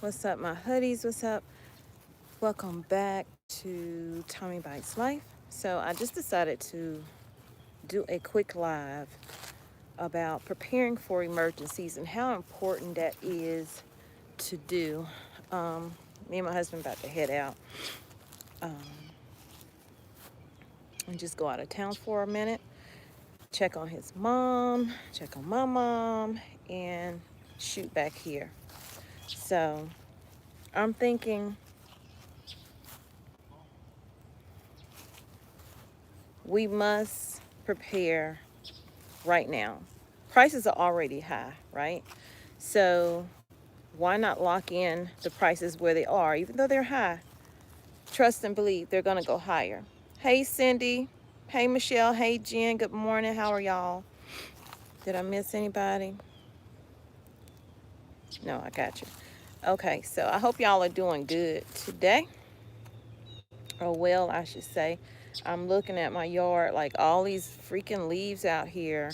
What's up, my hoodies? What's up? Welcome back to Tommy Bites Life. So I just decided to do a quick live about preparing for emergencies and how important that is to do. Me and my husband about to head out um, and just go out of town for a minute, check on his mom, check on my mom, and shoot back here. So I'm thinking we must prepare right now. Prices are already high, right? So why not lock in the prices where they are, even though they're high? Trust and believe they're going to go higher. Hey, Cindy. Hey, Michelle. Hey, Jen. Good morning. How are y'all? Did I miss anybody? No, I got you. Okay, so I hope y'all are doing good today. Or well, I should say. I'm looking at my yard, like all these freaking leaves out here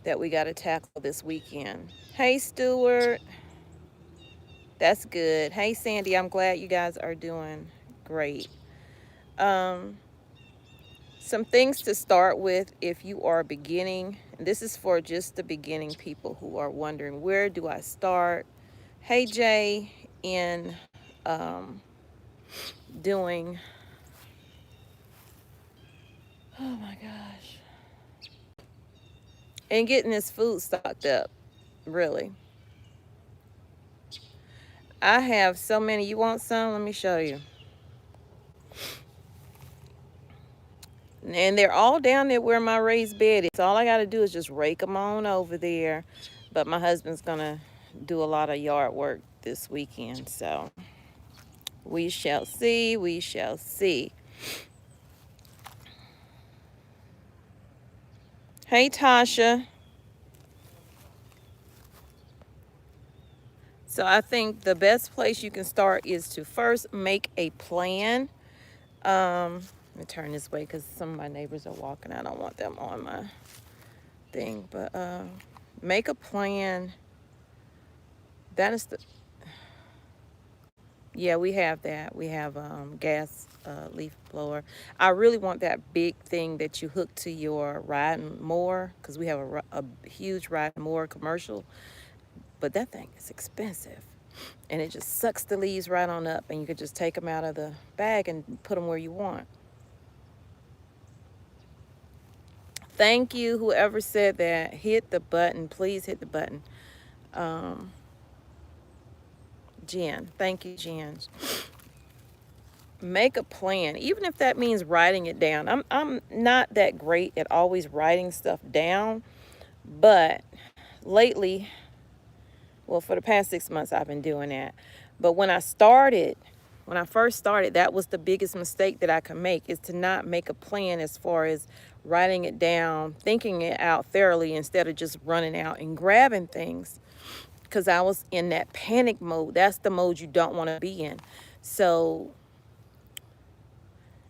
that we got to tackle this weekend. Hey, Stuart. That's good. Hey, Sandy. I'm glad you guys are doing great. Um, some things to start with if you are beginning. And this is for just the beginning people who are wondering, where do I start? Hey, Jay, in um, doing, oh my gosh, and getting this food stocked up, really. I have so many. You want some? Let me show you. And they're all down there where my raised bed is. All I got to do is just rake them on over there. But my husband's going to do a lot of yard work this weekend. So we shall see. We shall see. Hey, Tasha. So I think the best place you can start is to first make a plan. Let me turn this way because some of my neighbors are walking. I don't want them on my thing. But make a plan. That is the... Yeah, we have that. We have gas leaf blower. I really want that big thing that you hook to your riding mower because we have a huge riding mower commercial. But that thing is expensive. And it just sucks the leaves right on up. And you could just take them out of the bag and put them where you want. Thank you, whoever said that. Hit the button. Please hit the button. Jen. Thank you, Jen. Make a plan, even if that means writing it down. I'm not that great at always writing stuff down, but lately, well, for the past 6 months I've been doing that. But when I first started, that was the biggest mistake that I could make, is to not make a plan as far as writing it down, thinking it out thoroughly instead of just running out and grabbing things, because I was in that panic mode. That's the mode you don't want to be in. So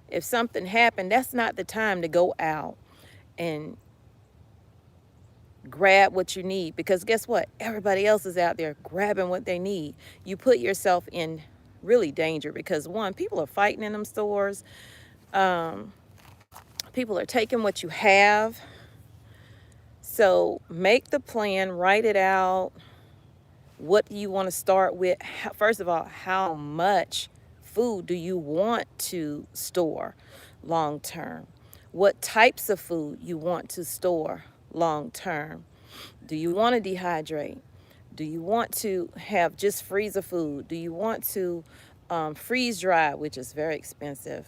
if something happened, that's not the time to go out and grab what you need, because guess what? Everybody else is out there grabbing what they need. You put yourself in really danger because, one, people are fighting in them stores. People are taking what you have. So make the plan, write it out. What do you want to start with? First of all, how much food do you want to store long term? What types of food you want to store long term? Do you want to dehydrate? Do you want to have just freezer food? Do you want to freeze dry, which is very expensive?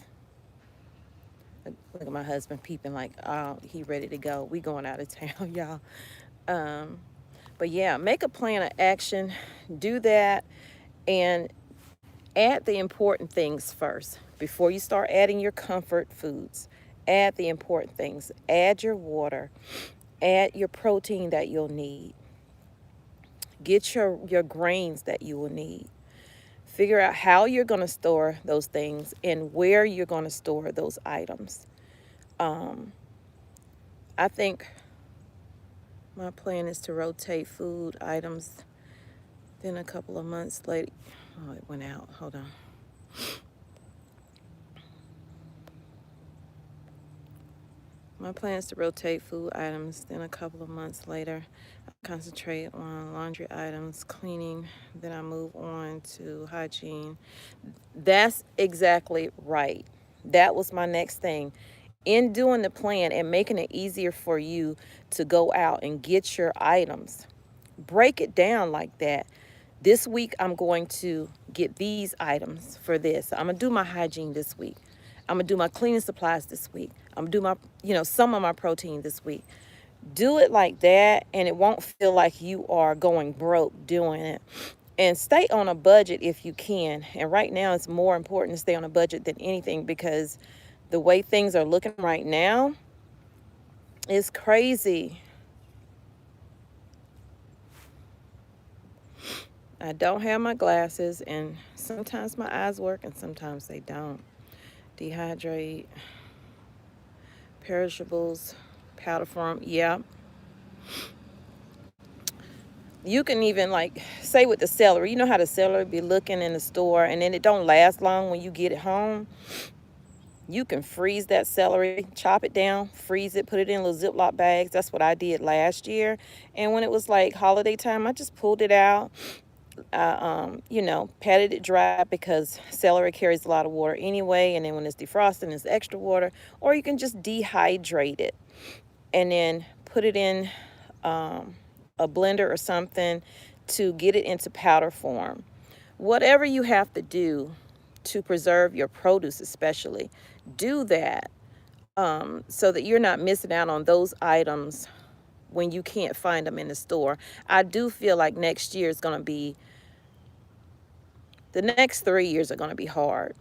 Look at my husband peeping like, oh, he ready to go. We going out of town, y'all. But yeah, make a plan of action. Do that and add the important things first before you start adding your comfort foods. Add the important things. Add your water. Add your protein that you'll need. Get your grains that you will need. Figure out how you're going to store those things and where you're going to store those items. I think My plan is to rotate food items. Then a couple of months later, oh, it went out. Hold on. My plan is to rotate food items. Then a couple of months later, I concentrate on laundry items, cleaning. Then I move on to hygiene. That's exactly right. That was my next thing. In doing the plan and making it easier for you to go out and get your items, break it down like that. This week, I'm going to get these items for this. I'm going to do my hygiene this week. I'm going to do my cleaning supplies this week. I'm going to do my, some of my protein this week. Do it like that, and it won't feel like you are going broke doing it. And stay on a budget if you can. And right now, it's more important to stay on a budget than anything, because the way things are looking right now is crazy. I don't have my glasses, and sometimes my eyes work and sometimes they don't. Dehydrate, perishables, powder form. Yeah. You can even, like, say with the celery, you know how the celery be looking in the store and then it don't last long when you get it home? You can freeze that celery, chop it down, freeze it, put it in little Ziploc bags. That's what I did last year. And when it was like holiday time, I just pulled it out. Patted it dry, because celery carries a lot of water anyway. And then when it's defrosting, it's extra water. Or you can just dehydrate it and then put it in a blender or something to get it into powder form. Whatever you have to do to preserve your produce, especially, do that, so that you're not missing out on those items when you can't find them in the store. I do feel like next year is going to be, the next 3 years are going to be hard.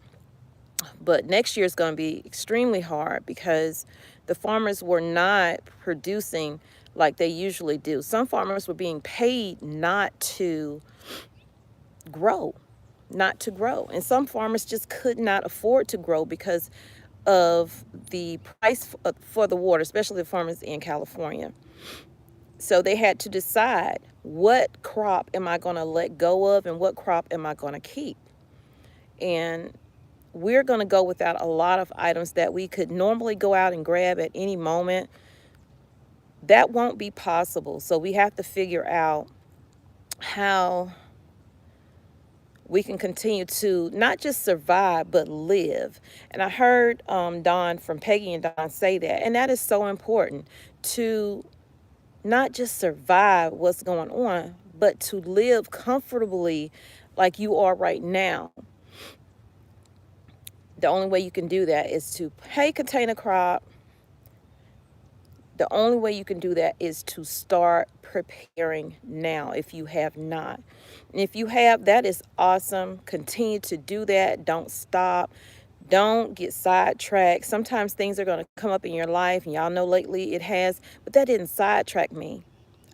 But next year is going to be extremely hard, because the farmers were not producing like they usually do. Some farmers were being paid not to grow. And some farmers just could not afford to grow because of the price for the water, especially the farmers in California. So they had to decide, what crop am I going to let go of and what crop am I going to keep? And we're going to go without a lot of items that we could normally go out and grab at any moment. That won't be possible. So we have to figure out how we can continue to not just survive, but live. And I heard Dawn, from Peggy and Dawn, say that. And that is so important, to not just survive what's going on, but to live comfortably like you are right now. The only way you can do that is to pay container crop. The only way you can do that is to start preparing now, if you have not. And if you have, that is awesome. Continue to do that. Don't stop. Don't get sidetracked. Sometimes things are going to come up in your life, and y'all know lately it has, but that didn't sidetrack me.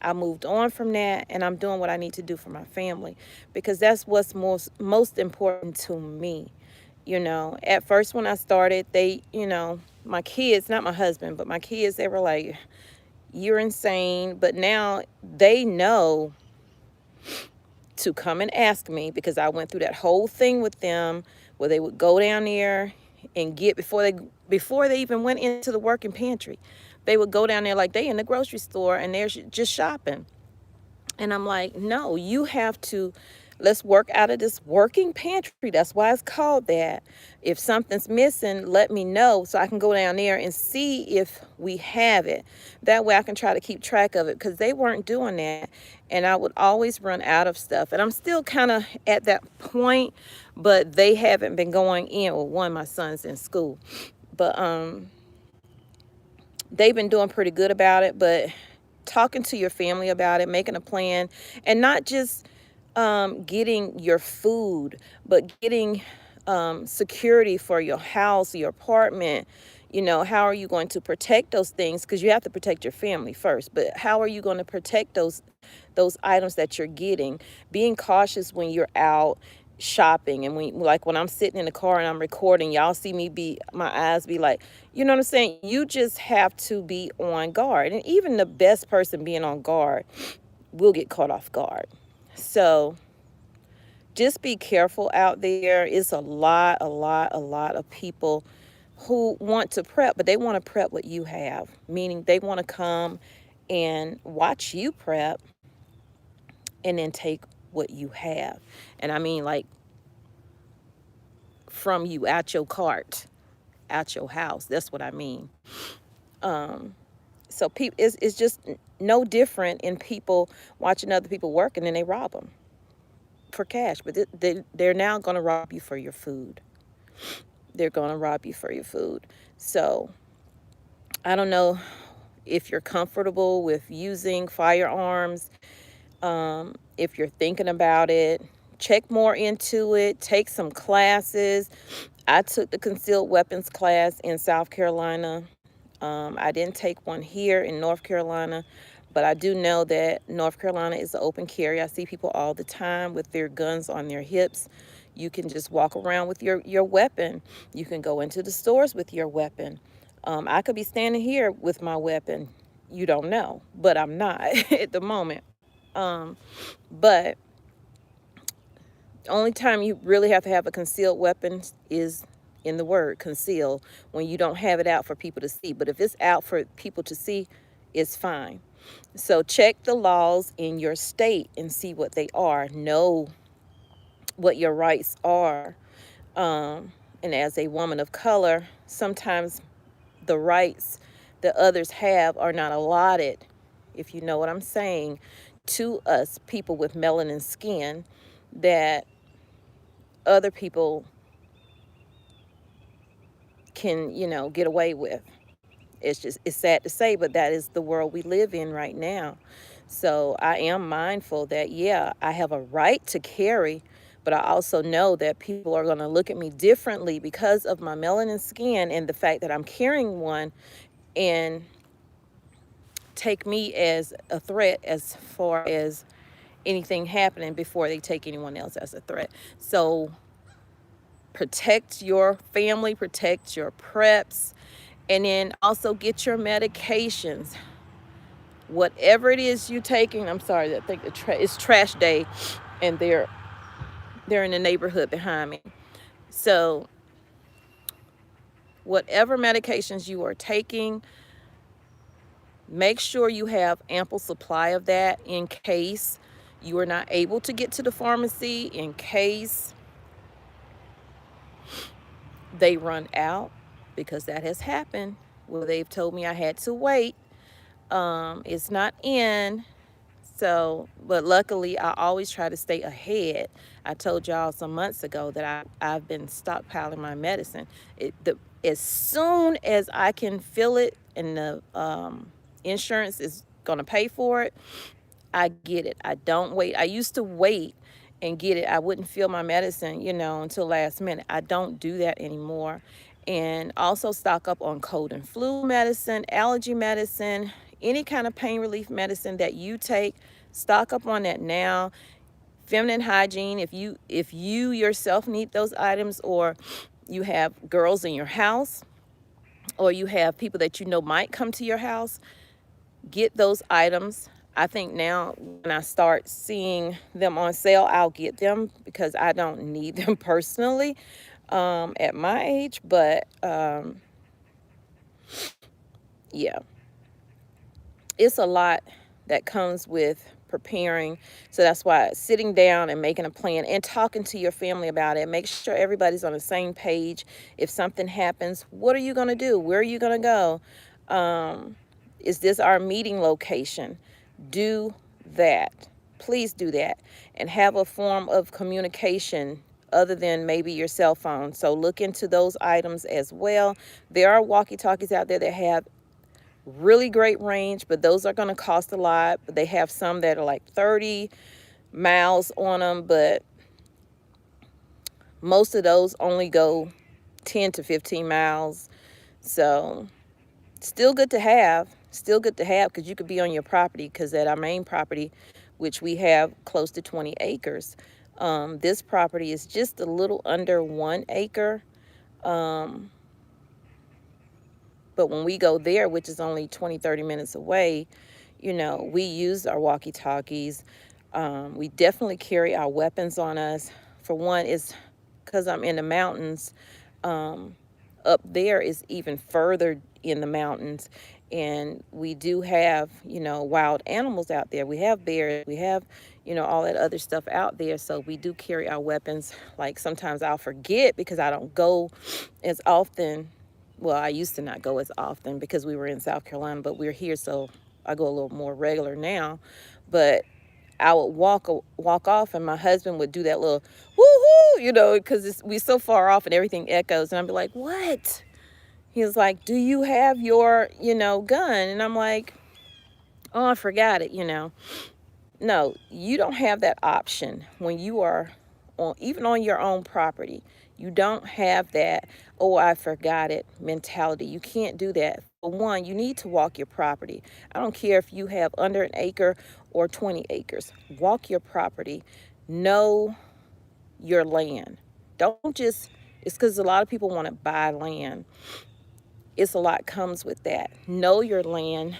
I moved on from that, and I'm doing what I need to do for my family, because that's what's most important to me. At first when I started, they, my kids, not my husband, but my kids, they were like, you're insane. But now they know to come and ask me, because I went through that whole thing with them where they would go down there and get, before they even went into the working pantry, they would go down there like they in the grocery store and they're just shopping. And I'm like, no, you have to, let's work out of this working pantry. That's why it's called that. If something's missing, let me know so I can go down there and see if we have it. That way I can try to keep track of it, because they weren't doing that. And I would always run out of stuff. And I'm still kind of at that point, but they haven't been going in. Well, one, my son's in school. But they've been doing pretty good about it. But talking to your family about it, making a plan, and not just getting your food, but getting security for your house, your apartment. How are you going to protect those things? Because you have to protect your family first, but how are you going to protect those items that you're getting? Being cautious when you're out, shopping, and like when I'm sitting in the car and I'm recording, y'all see me my eyes be like, you know what I'm saying? You just have to be on guard. And even the best person being on guard will get caught off guard. So just be careful out there. It's a lot of people who want to prep, but they want to prep what you have, meaning they want to come and watch you prep and then take what you have. And I mean, like, from you, out your cart, out your house. That's what I mean. So people, it's just no different in people watching other people work and then they rob them for cash. But they're now going to rob you for your food. They're going to rob you for your food. So I don't know if you're comfortable with using firearms. If you're thinking about it, check more into it. Take some classes. I took the concealed weapons class in South Carolina. I didn't take one here in North Carolina, but I do know that North Carolina is an open carry. I see people all the time with their guns on their hips. You can just walk around with your weapon. You can go into the stores with your weapon. I could be standing here with my weapon. You don't know, but I'm not at the moment. But only time you really have to have a concealed weapon is in the word conceal, when you don't have it out for people to see. But if it's out for people to see, it's fine. So check the laws in your state and see what they are. Know what your rights are. And as a woman of color, sometimes the rights that others have are not allotted, if you know what I'm saying, to us people with melanin skin that other people can, get away with. It's sad to say, but that is the world we live in right now. So I am mindful that, yeah, I have a right to carry, but I also know that people are going to look at me differently because of my melanin skin and the fact that I'm carrying one, and take me as a threat as far as anything happening before they take anyone else as a threat. So protect your family, protect your preps, and then also get your medications. Whatever it is you're taking, I'm sorry, I think it's trash day, and they're in the neighborhood behind me. So whatever medications you are taking, make sure you have ample supply of that in case you are not able to get to the pharmacy, in case they run out, because that has happened where they've told me I had to wait. It's not in. So, but luckily I always try to stay ahead. I told y'all some months ago that I've been stockpiling my medicine. As soon as I can feel it and the insurance is going to pay for it, I get it. I don't wait. I used to wait and get it. I wouldn't feel my medicine, until last minute. I don't do that anymore. And also stock up on cold and flu medicine, allergy medicine, any kind of pain relief medicine that you take. Stock up on that now. Feminine hygiene, if you yourself need those items, or you have girls in your house, or you have people that might come to your house, get those items. I think now when I start seeing them on sale, I'll get them because I don't need them personally at my age. But yeah, it's a lot that comes with preparing. So that's why sitting down and making a plan and talking to your family about it. Make sure everybody's on the same page. If something happens, what are you going to do? Where are you going to go? Is this our meeting location? Do that. Please do that. And have a form of communication other than maybe your cell phone. So look into those items as well. There are walkie-talkies out there that have really great range, but those are going to cost a lot. But they have some that are like 30 miles on them, but most of those only go 10 to 15 miles. So still good to have, because you could be on your property, because at our main property, which we have close to 20 acres, This property is just a little under 1 acre. But when we go there, which is only 20-30 minutes away, you know, we use our walkie-talkies. We definitely carry our weapons on us. For one, it's because I'm in the mountains. Up there is even further in the mountains, and we do have, you know, wild animals out there. We have bears, we have, you know, all that other stuff out there. So we do carry our weapons. Like sometimes I'll forget because I don't go as often. Well, I used to not go as often because we were in South Carolina, but we're here, so I go a little more regular now. But I would walk off, and my husband would do that little woo-hoo, you know, because we're so far off and everything echoes. And I'd be like, what? He was like, do you have your, you know, gun? And I'm like, oh, I forgot it, you know. No, you don't have that option when you are on, even on your own property. You don't have that, oh, I forgot it mentality. You can't do that. For one, you need to walk your property. I don't care if you have under an acre or 20 acres. Walk your property. Know your land. Don't just, it's because a lot of people want to buy land. It's a lot comes with that. Know your land,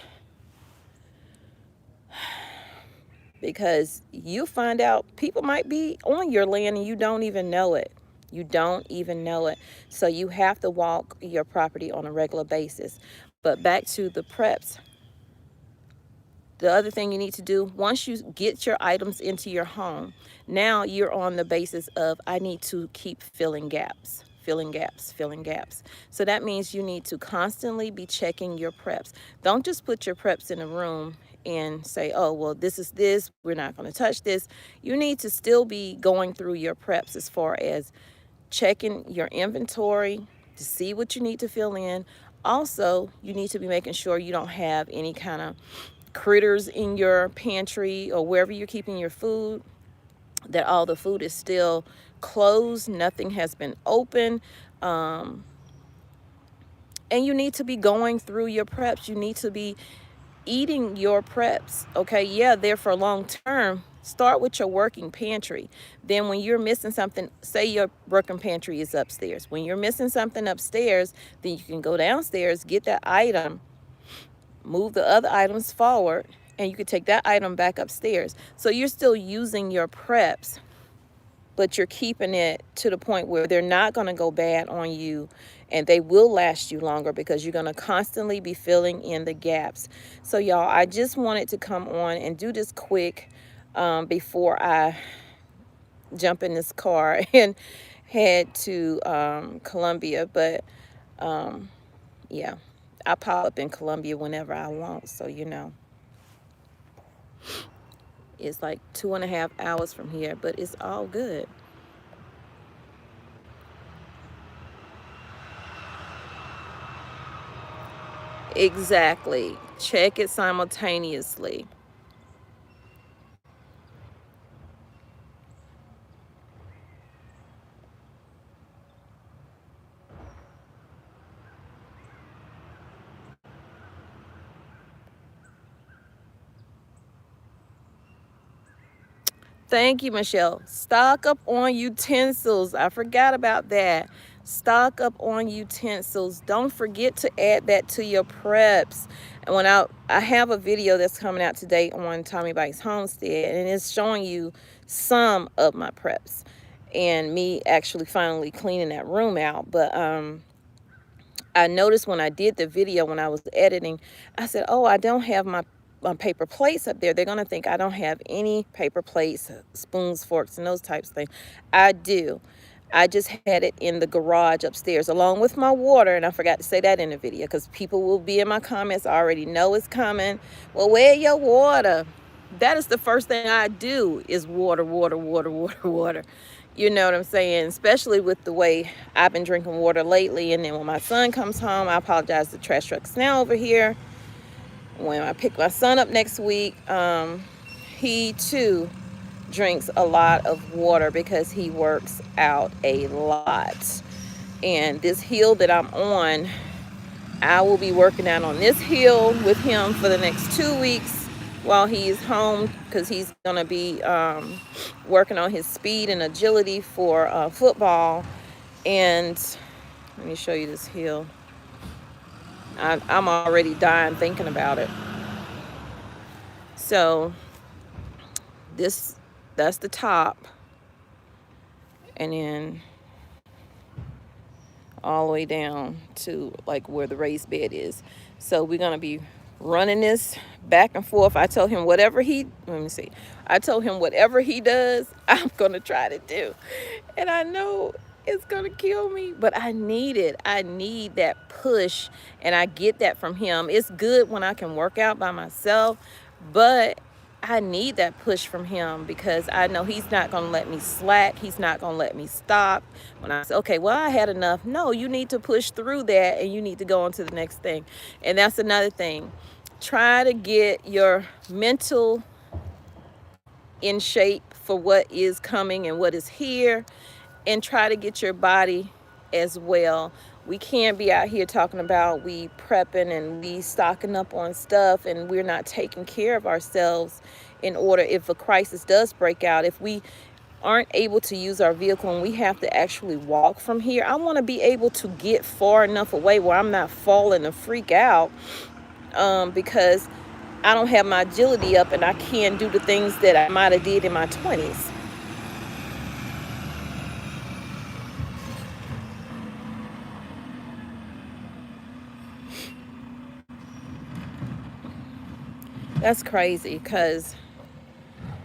because you find out people might be on your land and you don't even know it. You don't even know it. So you have to walk your property on a regular basis. But back to the preps. The other thing you need to do, once you get your items into your home, now you're on the basis of, I need to keep filling gaps, filling gaps, filling gaps. So that means you need to constantly be checking your preps. Don't just put your preps in a room and say, oh, well, this is this, we're not going to touch this. You need to still be going through your preps as far as checking your inventory to see what you need to fill in. Also, you need to be making sure you don't have any kind of critters in your pantry or wherever you're keeping your food, that all the food is still closed, nothing has been opened. And you need to be going through your preps. You need to be eating your preps. Okay, yeah, they're for long term. Start with your working pantry. Then when you're missing something, say your working pantry is upstairs. When you're missing something upstairs, then you can go downstairs, get that item, move the other items forward, and you could take that item back upstairs. So you're still using your preps, but you're keeping it to the point where they're not going to go bad on you, and they will last you longer because you're going to constantly be filling in the gaps. So y'all, I just wanted to come on and do this quick before I jump in this car and head to Columbia. But yeah, I pop up in Columbia whenever I want, so you know. It's like 2.5 hours from here, but it's all good. Exactly. Check it simultaneously. Thank you, Michelle. Stock up on utensils. I forgot about that. Stock up on utensils. Don't forget to add that to your preps. And when I have a video that's coming out today on Tommy Bites Homestead, and it's showing you some of my preps and me actually finally cleaning that room out. But I noticed when I did the video, when I was editing, I said, oh, I don't have my paper plates up there. They're going to think I don't have any paper plates, spoons, forks, and those types of things. I do. I just had it in the garage upstairs along with my water, and I forgot to say that in the video because people will be in my comments. I already know it's coming. Well, where your water? That is the first thing I do is water, water, water, water, water. You know what I'm saying? Especially with the way I've been drinking water lately. And then when my son comes home, I apologize, the trash truck's now over here. When I pick my son up next week, he too drinks a lot of water because he works out a lot. And this hill that I'm on, I will be working out on this hill with him for the next 2 weeks. while he's home, because he's going to be working on his speed and agility for football. And let me show you this hill. I'm already dying thinking about it. So that's the top, and then all the way down to like where the raised bed is. So we're gonna be running this back and forth. I told him whatever he, let me see. I told him whatever he does, I'm gonna try to do. And I know it's gonna kill me, but I need it. I need that push, and I get that from him. It's good when I can work out by myself, but I need that push from him, because I know he's not going to let me slack. He's not going to let me stop. When I say, okay, well, I had enough. No, you need to push through that, and you need to go on to the next thing. And that's another thing. Try to get your mental in shape for what is coming and what is here, and try to get your body as well. We can't be out here talking about we prepping and we stocking up on stuff, and we're not taking care of ourselves in order if a crisis does break out. If we aren't able to use our vehicle and we have to actually walk from here, I want to be able to get far enough away where I'm not falling to freak out, because I don't have my agility up and I can't do the things that I might have did in my 20s. That's crazy, because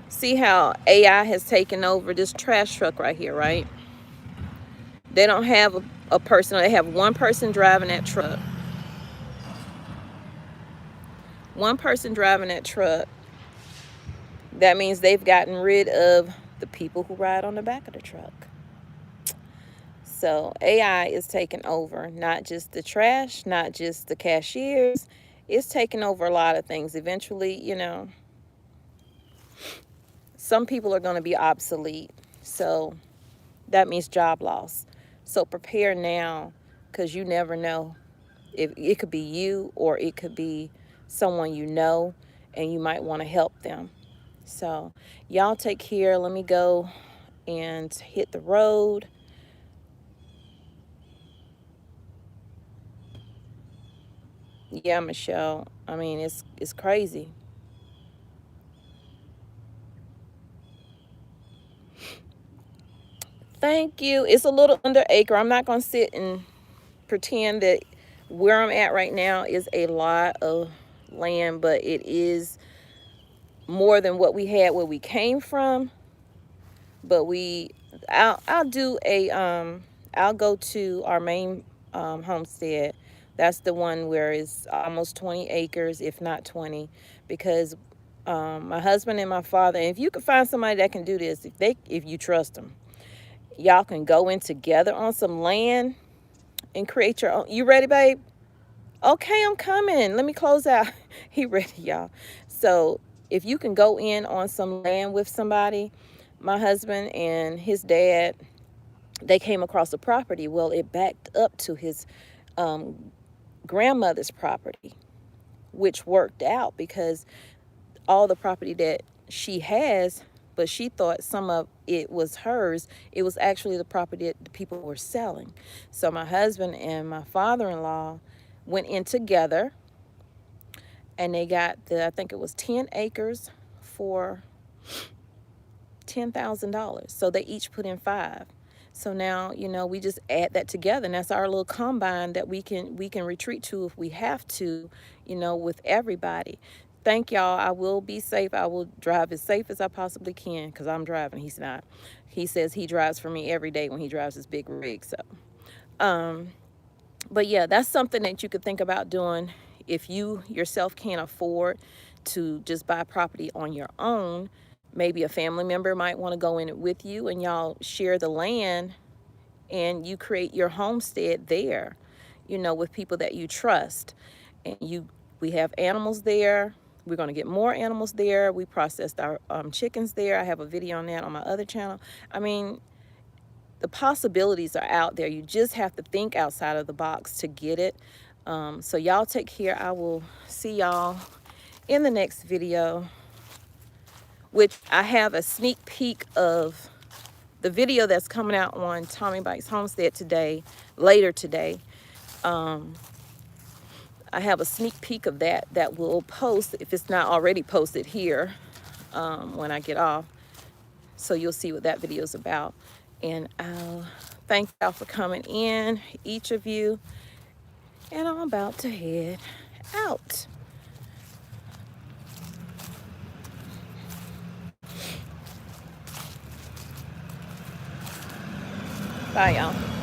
see how AI has taken over this trash truck right here, right? They don't have a person. They have one person driving that truck. One person driving that truck. That means they've gotten rid of the people who ride on the back of the truck. So AI is taking over, not just the trash, not just the cashiers. It's taking over a lot of things. Eventually, you know, some people are going to be obsolete. So that means job loss. So prepare now, because you never know. If it could be you, or it could be someone you know, and you might want to help them. So y'all take care. Let me go and hit the road. Yeah, Michelle. I mean, it's crazy. Thank you. It's a little under acre. I'm not going to sit and pretend that where I'm at right now is a lot of land, but it is more than what we had where we came from. But I'll do a I'll go to our main homestead. That's the one where it's almost 20 acres, if not 20, because my husband and my father, and if you can find somebody that can do this, if you trust them, y'all can go in together on some land and create your own. You ready, babe? Okay, I'm coming. Let me close out. He ready, y'all. So if you can go in on some land with somebody, my husband and his dad, they came across a property. Well, it backed up to his grandmother's property, which worked out because all the property that she has, but she thought some of it was hers. It was actually the property that the people were selling. So my husband and my father-in-law went in together, and they got I think it was 10 acres for $10,000. So they each put in 5. So now, you know, we just add that together, and that's our little combine that we can retreat to if we have to, you know, with everybody. Thank y'all. I will be safe. I will drive as safe as I possibly can, because I'm driving. He's not. He says he drives for me every day when he drives his big rig. So, but yeah, that's something that you could think about doing if you yourself can't afford to just buy property on your own. Maybe a family member might want to go in it with you, and y'all share the land, and you create your homestead there, you know, with people that you trust. And we have animals there. We're going to get more animals there. We processed our chickens there. I have a video on that on my other channel. I mean, the possibilities are out there. You just have to think outside of the box to get it. So y'all take care. I will see y'all in the next video, which I have a sneak peek of the video that's coming out on Tommy Bites Homestead today, later today. I have a sneak peek of that will post, if it's not already posted here, when I get off. So you'll see what that video is about. And I'll thank y'all for coming in, each of you. And I'm about to head out. Bye, y'all.